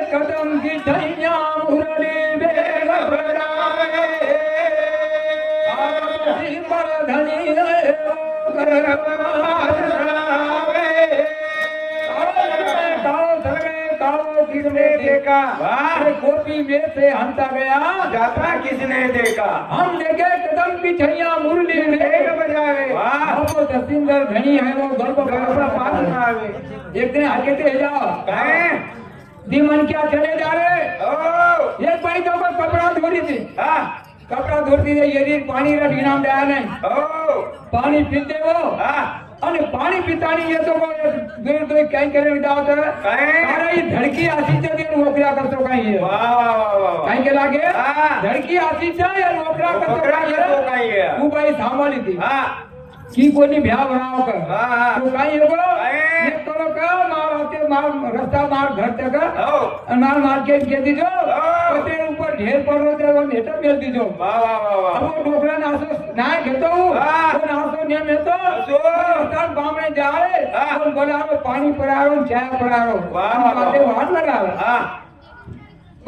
कदम की छैया मुरली बेग बरावे आरती पर धनी कर किसने देखा? गोपी में से हंसा गया जाता किसने देखा? हम देखे कदम की छैया मुरली बेग बजावे वो जसिंदर धनी है वो गर्भ पास में आवे एक दिन आगे ते जाओ कहे दीमन क्या चले जा रहे एक भाई तो कपड़ा धोरी थी कपड़ा धोती थी यदि पानी रा इनाम दया नहीं पानी पीते वो અને પાણી પીતાની એ તો દૂર દૂર કઈ કરે વિદાવત તારા ઈ ધડકી આસી છે તે નોકરા કરતો કઈ છે વાહ વાહ વાહ વાહ કઈ કે લાગે ધડકી આસી છે એ નોકરા કરતો કઈ છે હું ભાઈ સાંભળી હતી હા की कोनी भ्या बनाओ कर हां तो काई एगो एक करो का मार आते मार रास्ता मार घर तक मार मार के दीजो ओते ऊपर ढेर पड़ो दे वो नेटा मेल दीजो वाह वाह वाह वाह अब डोकरा नासो ना घेतो वो नासो ने में तो रास्ता बामणे जाए और बोला में पानी पड़ारो चाय पड़ारो वाह बातें हाथ लगावे हां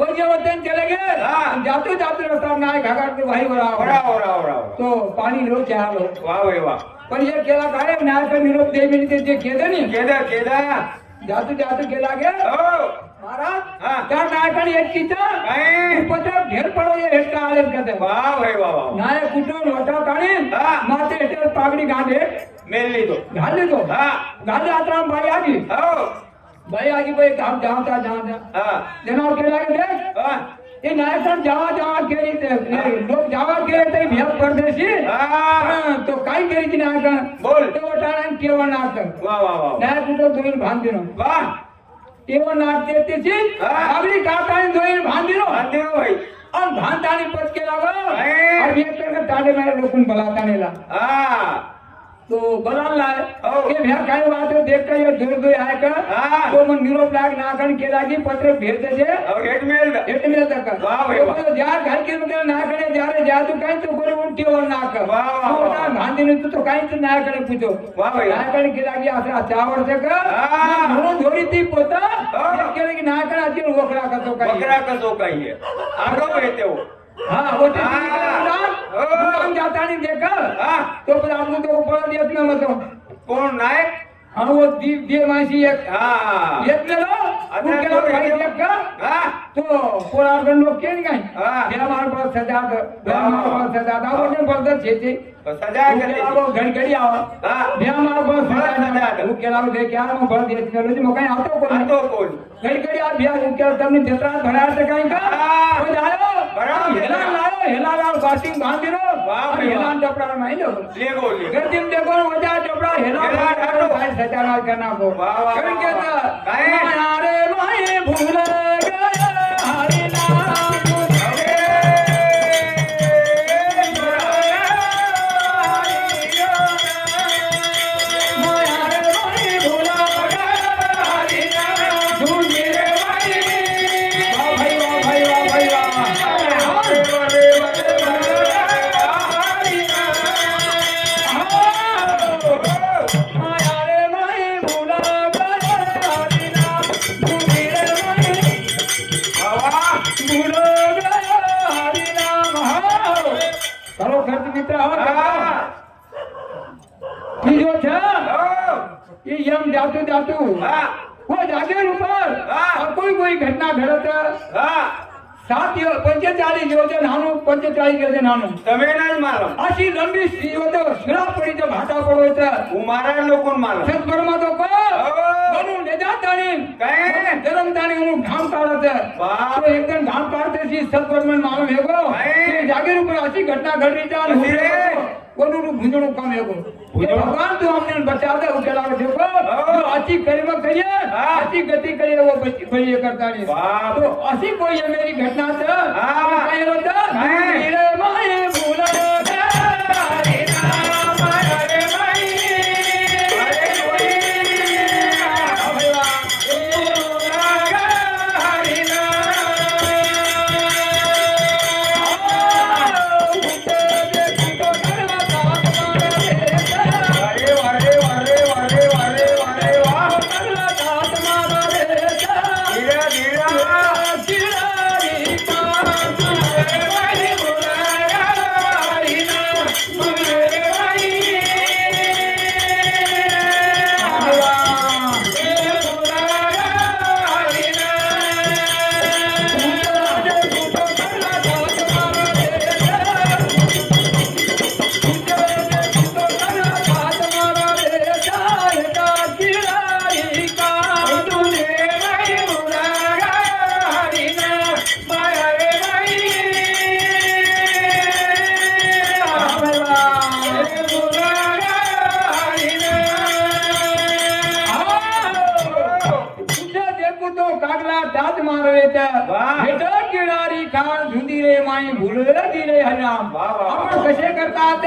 बजे वतन चले गए जाते जाते रास्ता ना घाघाट के भाई बड़ा तो पानी लो चाय लो वाह भाई वाह पण ये केला काय नाय का निरोप दे मिनिटे जे केदा नी केदा जाते जाते केला गे महाराज त्या नायकाने एक कीचा पत्र ढेर पडो ये हेटा आले कदे वाह भाई वाह वाह नाय कुटो लोटा काढी माथे हेटर पागडी गांडे मेल ली तो घाले तो घाले आता भाई आगी भाई आगी भाई काम जाता जनाब केला के देख ये नायकन जावा केरी ते लोग जावा केरे ते भ्या परदेशी तो काय केरी की नायकन बोल तो वटाण केवा नायकन वाह वाह वाह नायक कुटो दोन भांदिनो वाह केवा नाक देते छी आगली काकाने दोन भांदिनो भाई और भांतानी पच के लागो और ये करके ताडे मेरे लोकन बलाता नेला तो बलान लाए के भ्या काय बात देख के ये दूर दूर आए का तो मन निरोप लाग नाकन के लागी पत्र भेज दे जे और हेड मेल तक वाह भाई वाह तो जा घर के मतलब नाकने जारे जादू काई तो गोरे उल्टी और नाक वाह वाह ना गांधी ने तो काई तो नाकने पूछो वाह भाई नाकन के लागी आसे चावड़ से का मोनो धोरी थी पोता के लागी नाकन आती वकरा का तो काई है आगो बेटे हो हाँ वो हम जाता नहीं देखा तो फिर आप लोग तो बड़ा दिया इतना मतलब कौन नायक हाँ वो दिए मासी एक ले लो उनके लोग भाई देख का तो पूरा लोग क्या नहीं गए ये हमारे पास सजा था वो ने बोलता छे सजा कर वो घड़ी आवा ये हमारे पास सजा वो के लाभ दे क्या मैं बोल दिया चलो जी मकान आतो कौन घड़ी आ भैया उनके तुमने जतरा भरा से कहीं का वो जाओ हेला लाओ बाटिंग बांध दो और हेला टपरा में लो ले गर्दिम देखो वजा टपरा हेला भाई सजा ना करना को करके तो अरे भाई भूल गया हरि नाम यम जातू वो जागे ऊपर कोई घटना घडत 45 योजन हाणू 45 योजन हाणू तमे नाही मारम अशी लंबी योजन शिरा पडी तो भाटा पडोयचा उमारा लोकन मारम सत्कर्म तो को बनू ले जातानी काय जन्म ताणी हूं घाम काढत तो एकदम घाम काढते सी सत्कर्म मालूम हेगो जागे ऊपर अशी घटना घडली ता कोणू गुंजणू काम हेगो ये भगवान तू हमने बचा दे उकेला को देखो जो अच्छी कर्म करिए अच्छी गति करिए वो बच्ची करता नहीं तो ऐसी कोई है मेरी घटना से कहीं होता मेरे माए भूला कसे करतात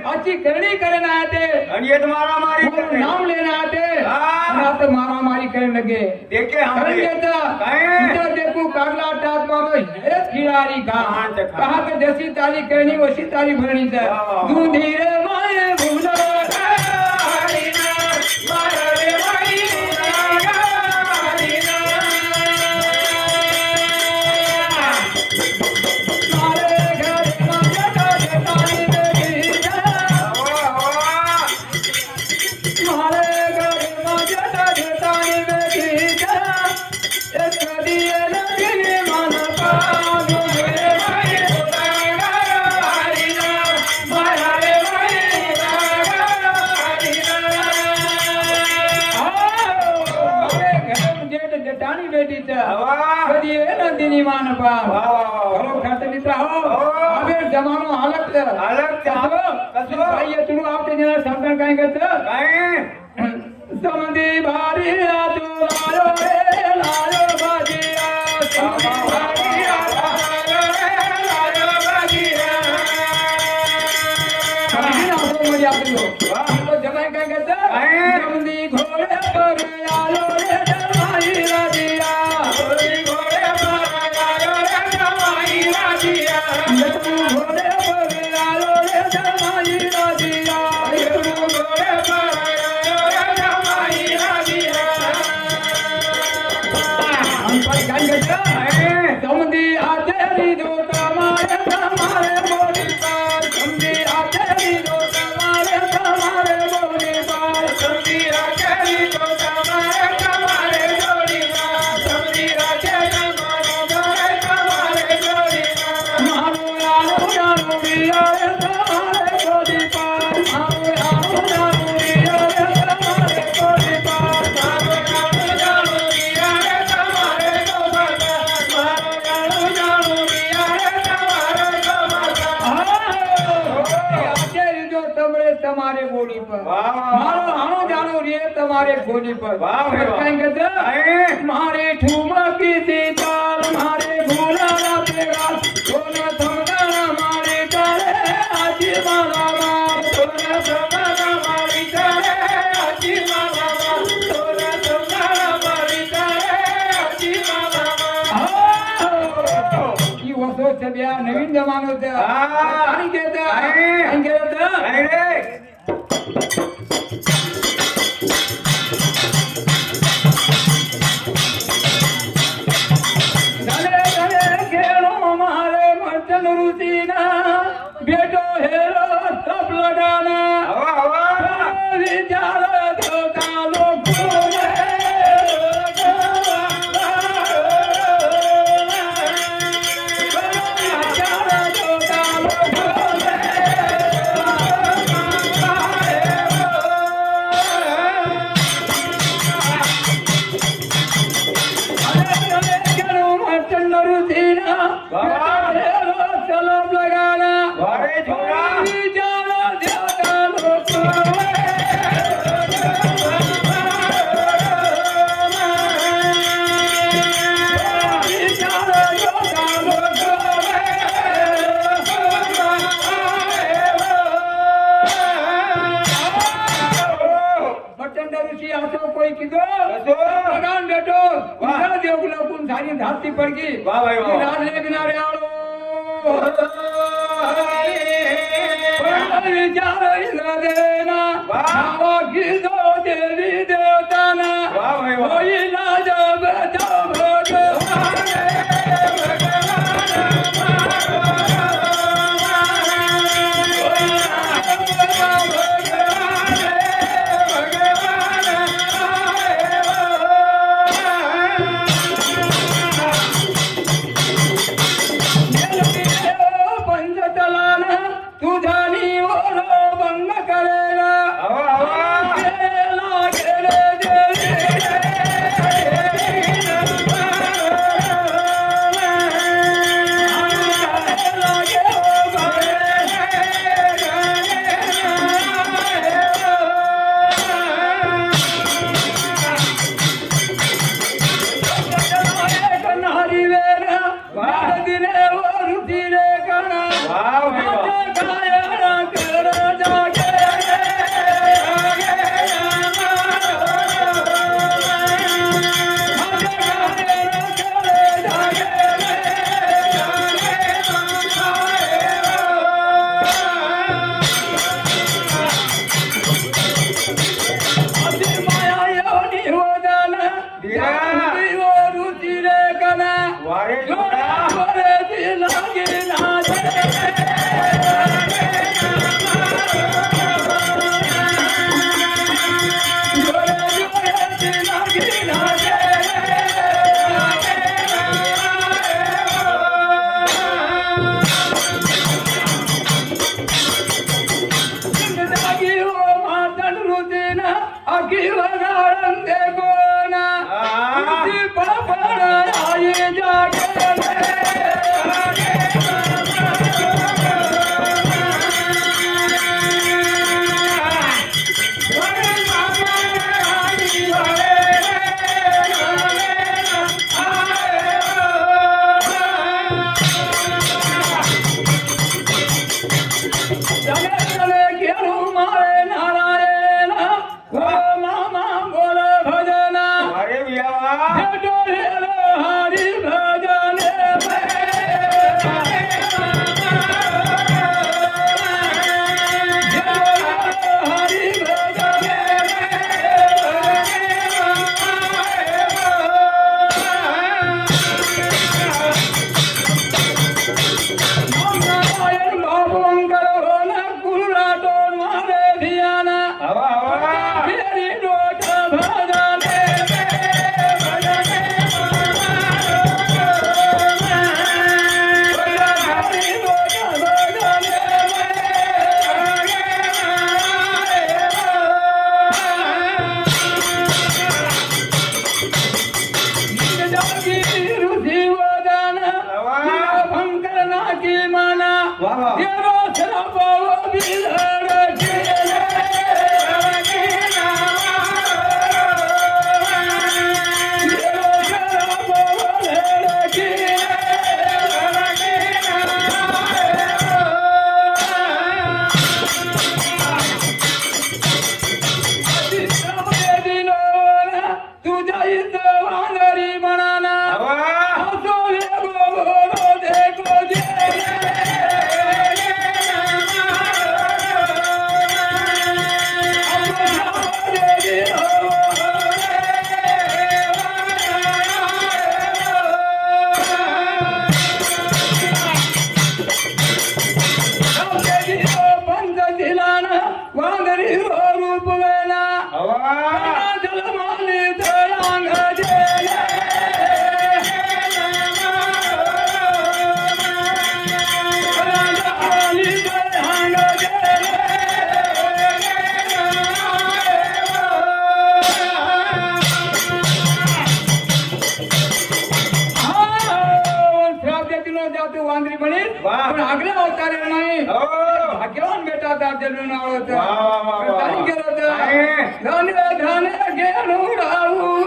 अच्छी करणी करना आते आणि ये तुम्हारा मारी करते नाम लेना आते तो मारामारी करने लगे देखे हम देखो कागला टाट मारो हे खिलाड़ी कहा पे जैसी ताली करनी वैसी ताली भरनी था तू धीरे माए भूलो जमानो अलग तुम आपते जना संकट काय करत समंदी भारी तू लायो रे लायो बाजिया समंदी भारी लायो बाजिया समंदी आपते तो जमाई काय करत समंदी घोड़े पर आलो रे जमाई राजिया समंदी घोड़े पर आलो रे जमाई राजिया घोड़े पर आलो रे जमाई राजिया घोड़े पर समझी आतेरी जो तमारे तमारे बोली पार समझी आतेरी जो तमारे तमारे बोली पार समझी आतेरी जो तमारे तमारे बोली पार समझी आतेरी तमारे तमारे बोली पार मानो आनो जानो बिया तमारे बोली पार मानो आनो जानो बिया तमारे बोली पार मानो आनो जानो बिया तमारे તમારે બોડી પર મારો આનો જાનો રે તમારે બોડી પર મારે ઠુમકી દી તાલ મારે ભૂલા પેગા સોના થમગા મારે ચાલે આજી માલા માર સોના થમગા મારી ચાલે આજી માલા માર સોના થમગા મારી ચાલે આજી માલા માર ઈ વસો છે બે નવીન જમાનો છે પાણી કેતા અહીં કેતા નહીં રે बेटो हेरो सब लगाना विचार कालो चलो लगाना धाती पडकी वाह भाई वाह. राजले किनारे आलो विचार इंद्र देना वाह. गीतो देवी देवताना वाह भाई वाह. होईला जब जब भगवान पण आगळे अवतार नाही भाग्यवान बेटा दादेलून आवडत काय केलं धन धन घेणू राहू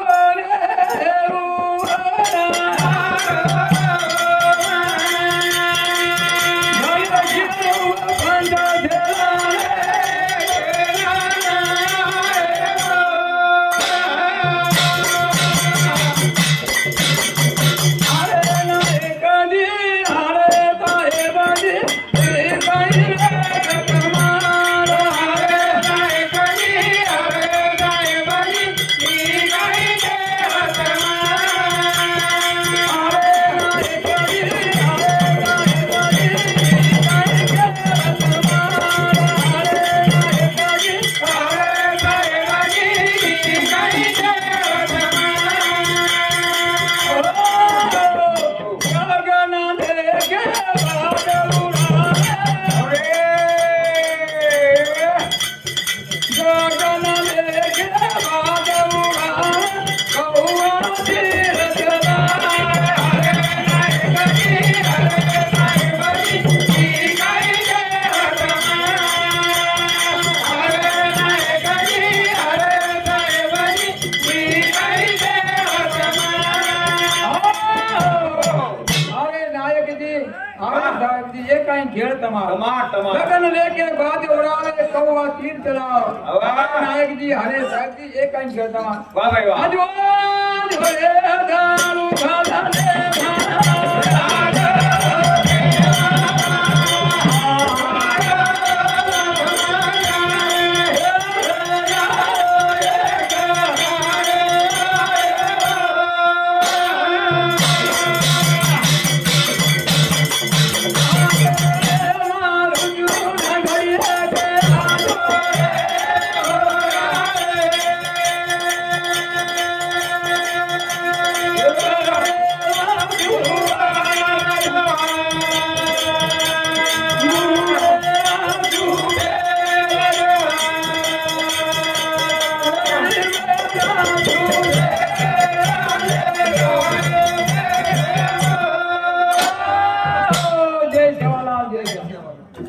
अरे नायक जी अरे साहब जी ये कहीं खेल तमाम टमाटर लगन लेके बात उड़ावे कौवा तीर चलाओ नायक जी हरे साहब जी ये कहीं खेल तमाम वाह भाई वाह अजवान भरे दारू खाला दे